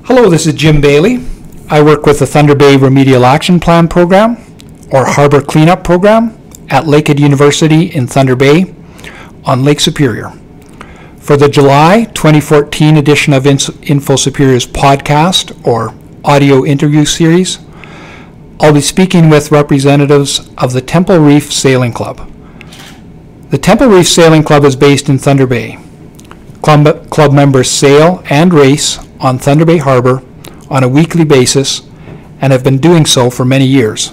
Hello, this is Jim Bailey. I work with the Thunder Bay Remedial Action Plan program, or Harbor Cleanup program, at Lakehead University in Thunder Bay on Lake Superior. For the July 2014 edition of Infosuperior's podcast, or audio interview series, I'll be speaking with representatives of the Temple Reef Sailing Club. The Temple Reef Sailing Club is based in Thunder Bay. Club members sail and race on Thunder Bay Harbor on a weekly basis and have been doing so for many years.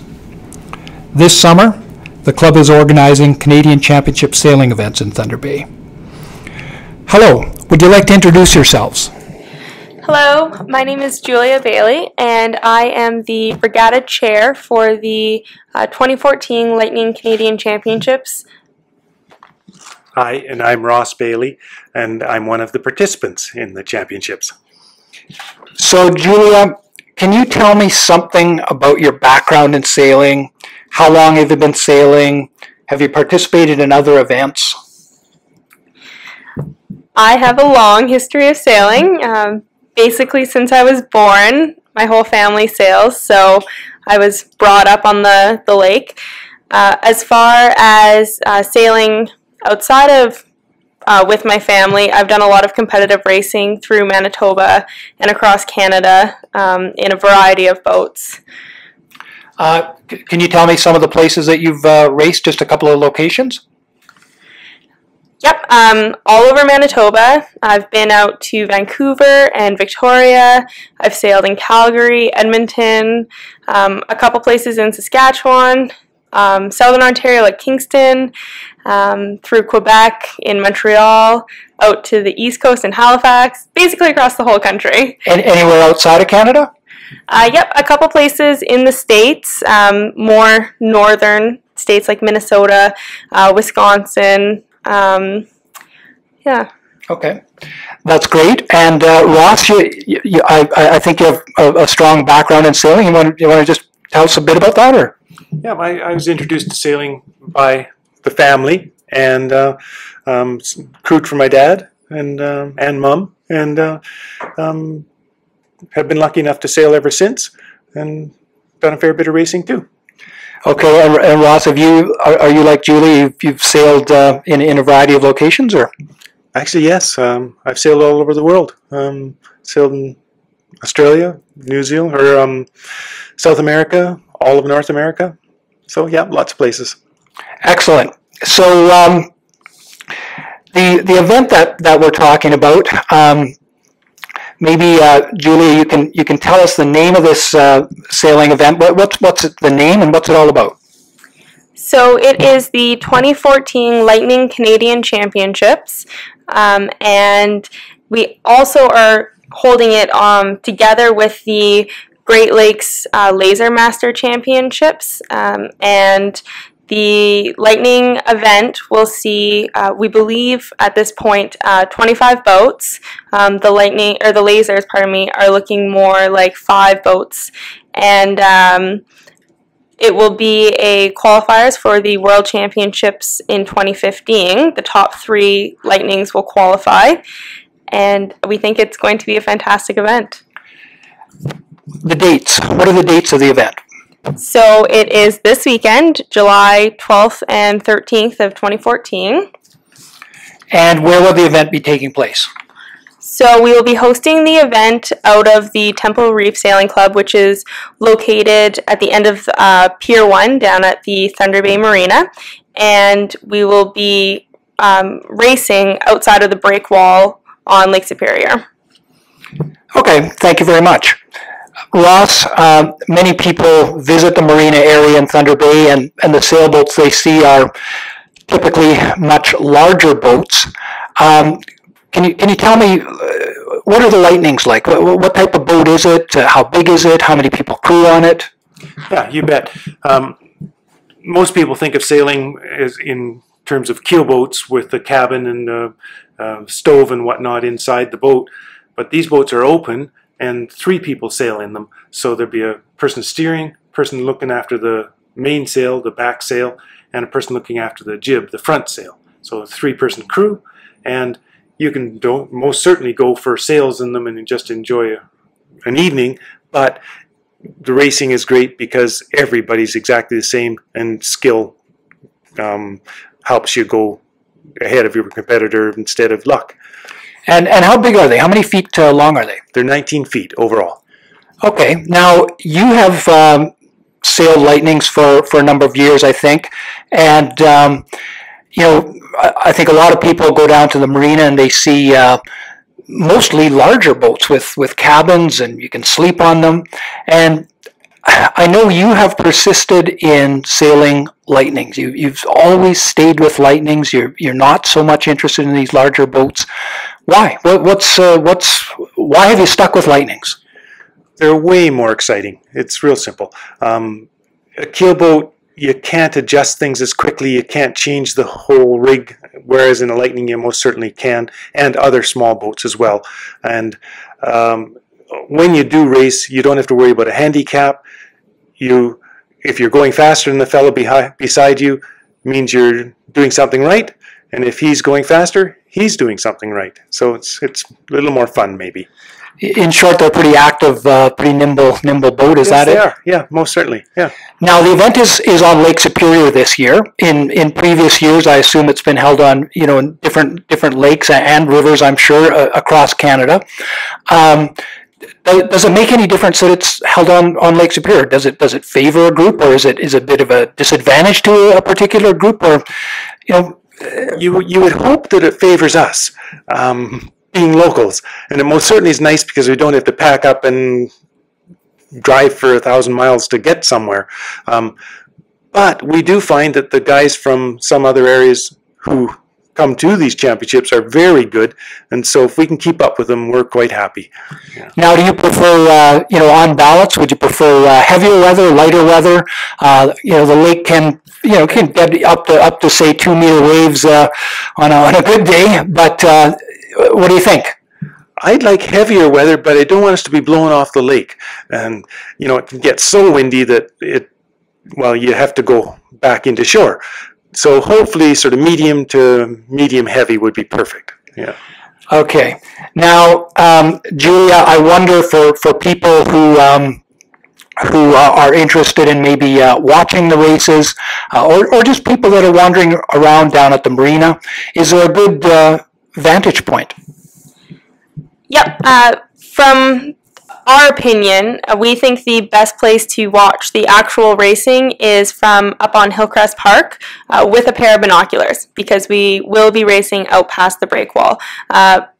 This summer, the club is organizing Canadian Championship sailing events in Thunder Bay. Hello, would you like to introduce yourselves? Hello, my name is Julia Bailey, and I am the Regatta Chair for the 2014 Lightning Canadian Championships. Hi, and I'm Ross Bailey, and I'm one of the participants in the championships. So, Julia, can you tell me something about your background in sailing? How long have you been sailing? Have you participated in other events? I have a long history of sailing. Basically, since I was born, my whole family sails, so I was brought up on the lake. As far as sailing outside of with my family, I've done a lot of competitive racing through Manitoba and across Canada in a variety of boats. Can you tell me some of the places that you've raced, just a couple of locations? Yep, all over Manitoba. I've been out to Vancouver and Victoria. I've sailed in Calgary, Edmonton, a couple places in Saskatchewan, Southern Ontario like Kingston, through Quebec, in Montreal, out to the East Coast in Halifax, basically across the whole country. And anywhere outside of Canada? Yep, a couple places in the States, more northern states like Minnesota, Wisconsin. Yeah. Okay, that's great. And Ross, I think you have a strong background in sailing. You want to just tell us a bit about that, or? Yeah, I was introduced to sailing by the family, and crewed for my dad and mom, and have been lucky enough to sail ever since, and done a fair bit of racing too. Okay, and Ross, are you like Julie? You've sailed in a variety of locations, or? Actually, yes. I've sailed all over the world. Sailed in Australia, New Zealand, or South America, all of North America. So yeah, lots of places. Excellent. So the event that we're talking about, maybe Julia, you can tell us the name of this sailing event. What's the name and what's it all about? So it is the 2014 Lightning Canadian Championships, and we also are holding it together with the Great Lakes Laser Master Championships, and the Lightning event will see, we believe at this point, 25 boats. The lasers, are looking more like 5 boats, and it will be a qualifiers for the World Championships in 2015. The top 3 Lightnings will qualify, and we think it's going to be a fantastic event. The dates. What are the dates of the event? So it is this weekend, July 12th and 13th of 2014. And where will the event be taking place? So we will be hosting the event out of the Temple Reef Sailing Club, which is located at the end of Pier 1 down at the Thunder Bay Marina. And we will be racing outside of the break wall on Lake Superior. Okay, thank you very much. Ross, many people visit the marina area in Thunder Bay, and the sailboats they see are typically much larger boats. Can you tell me, what are the Lightnings like? What type of boat is it? How big is it? How many people crew on it? Yeah, you bet. Most people think of sailing as in terms of keelboats with the cabin and the stove and whatnot inside the boat, but these boats are open, and 3 people sail in them. So there'd be a person steering, person looking after the mainsail, the back sail, and a person looking after the jib, the front sail. So a 3-person crew, and you can most certainly go for sails in them and just enjoy an evening, but the racing is great because everybody's exactly the same, and skill helps you go ahead of your competitor instead of luck. And how big are they? How many feet long are they? They're 19 feet overall. Okay. Now, you have sailed Lightnings for a number of years, I think. And, you know, I think a lot of people go down to the marina and they see mostly larger boats with cabins, and you can sleep on them. And I know you have persisted in sailing Lightnings. You've always stayed with Lightnings. You're not so much interested in these larger boats. Why? Why have you stuck with Lightnings? They're way more exciting. It's real simple. A keelboat, you can't adjust things as quickly. You can't change the whole rig, whereas in a Lightning you most certainly can, and other small boats as well. And when you do race, you don't have to worry about a handicap. If you're going faster than the fellow beside you, means you're doing something right. And if he's going faster, he's doing something right. So it's a little more fun, maybe. In short, they're pretty active, pretty nimble boat. Is that it? Yes, they are. Yeah, most certainly. Yeah. Now the event is on Lake Superior this year. In previous years, I assume it's been held on in different lakes and rivers, I'm sure, across Canada. Does it make any difference that it's held on Lake Superior? Does it favor a group, or is it a bit of a disadvantage to a particular group, or You would hope that it favors us, being locals, and it most certainly is nice because we don't have to pack up and drive for 1,000 miles to get somewhere. But we do find that the guys from some other areas who come to these championships are very good, and so if we can keep up with them, we're quite happy. Yeah. Now, do you prefer, on balance, would you prefer heavier weather, lighter weather? The lake can get up to say 2-meter waves on a good day, but what do you think? I'd like heavier weather, but I don't want us to be blowing off the lake. And, it can get so windy that you have to go back into shore. So hopefully sort of medium to medium heavy would be perfect. Yeah. Okay. Now, Julia, I wonder for people who are interested in maybe watching the races, or just people that are wandering around down at the marina, is there a good vantage point? Yep. From our opinion, we think the best place to watch the actual racing is from up on Hillcrest Park with a pair of binoculars, because we will be racing out past the break wall.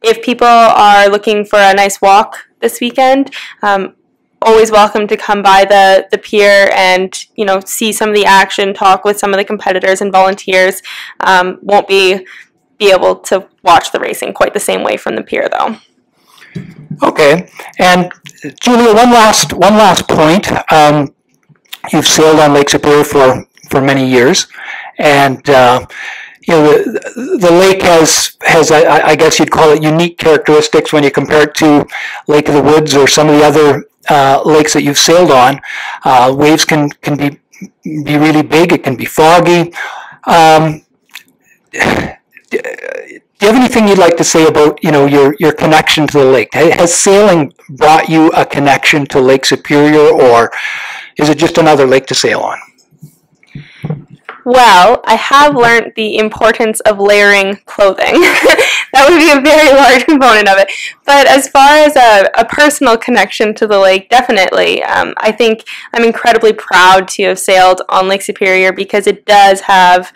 If people are looking for a nice walk this weekend, always welcome to come by the pier and see some of the action, talk with some of the competitors and volunteers. Won't be able to watch the racing quite the same way from the pier, though. Okay, and Julia, one last point. You've sailed on Lake Superior for many years, and the lake has I guess you'd call it unique characteristics when you compare it to Lake of the Woods or some of the other lakes that you've sailed on. Waves can be really big. It can be foggy. Do you have anything you'd like to say about your connection to the lake? Has sailing brought you a connection to Lake Superior, or is it just another lake to sail on? Well, I have learned the importance of layering clothing. That would be a very large component of it. But as far as a personal connection to the lake, definitely. I think I'm incredibly proud to have sailed on Lake Superior, because it does have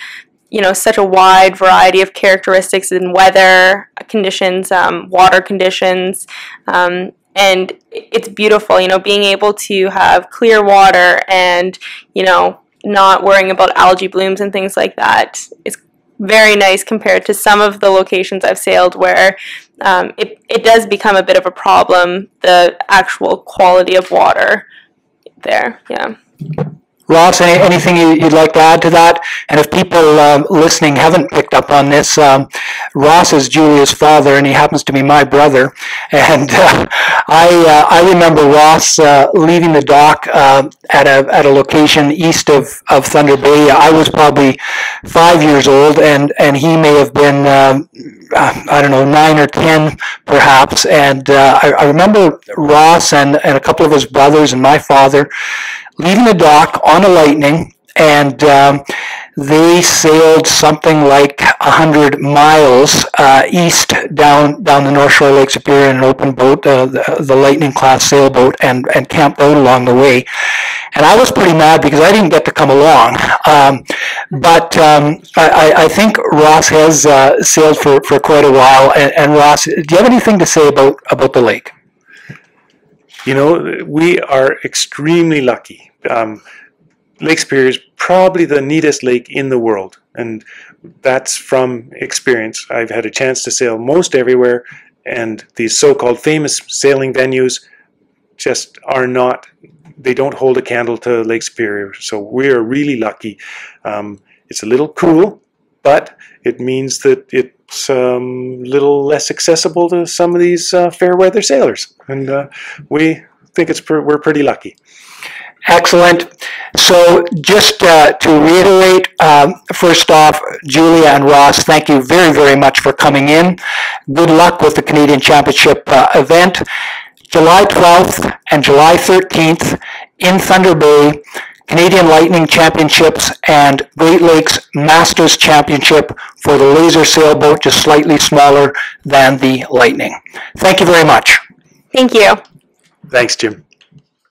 such a wide variety of characteristics in weather conditions, water conditions, and it's beautiful, being able to have clear water and, not worrying about algae blooms and things like that is very nice compared to some of the locations I've sailed where it does become a bit of a problem, the actual quality of water there, yeah. Ross, anything you'd like to add to that? And if people listening haven't picked up on this, Ross is Julia's father, and he happens to be my brother. And I remember Ross leaving the dock at a location east of Thunder Bay. I was probably 5 years old, and he may have been I don't know, 9 or 10 perhaps, and I remember Ross and a couple of his brothers and my father leaving the dock on a Lightning, and they sailed something like 100 miles east down the North Shore of Lake Superior in an open boat, the Lightning class sailboat, and camped out along the way. And I was pretty mad because I didn't get to come along. But I think Ross has sailed for quite a while. And Ross, do you have anything to say about the lake? You know, we are extremely lucky. Lake Superior is probably the neatest lake in the world, and that's from experience. I've had a chance to sail most everywhere, and these so-called famous sailing venues just are not, they don't hold a candle to Lake Superior, so we are really lucky. It's a little cool, but it means that it's a little less accessible to some of these fair weather sailors, and we think we're pretty lucky. Excellent. So just to reiterate, first off, Julia and Ross, thank you very, very much for coming in. Good luck with the Canadian Championship event. July 12th and July 13th in Thunder Bay, Canadian Lightning Championships and Great Lakes Masters Championship for the laser sailboat, just slightly smaller than the Lightning. Thank you very much. Thank you. Thanks, Jim.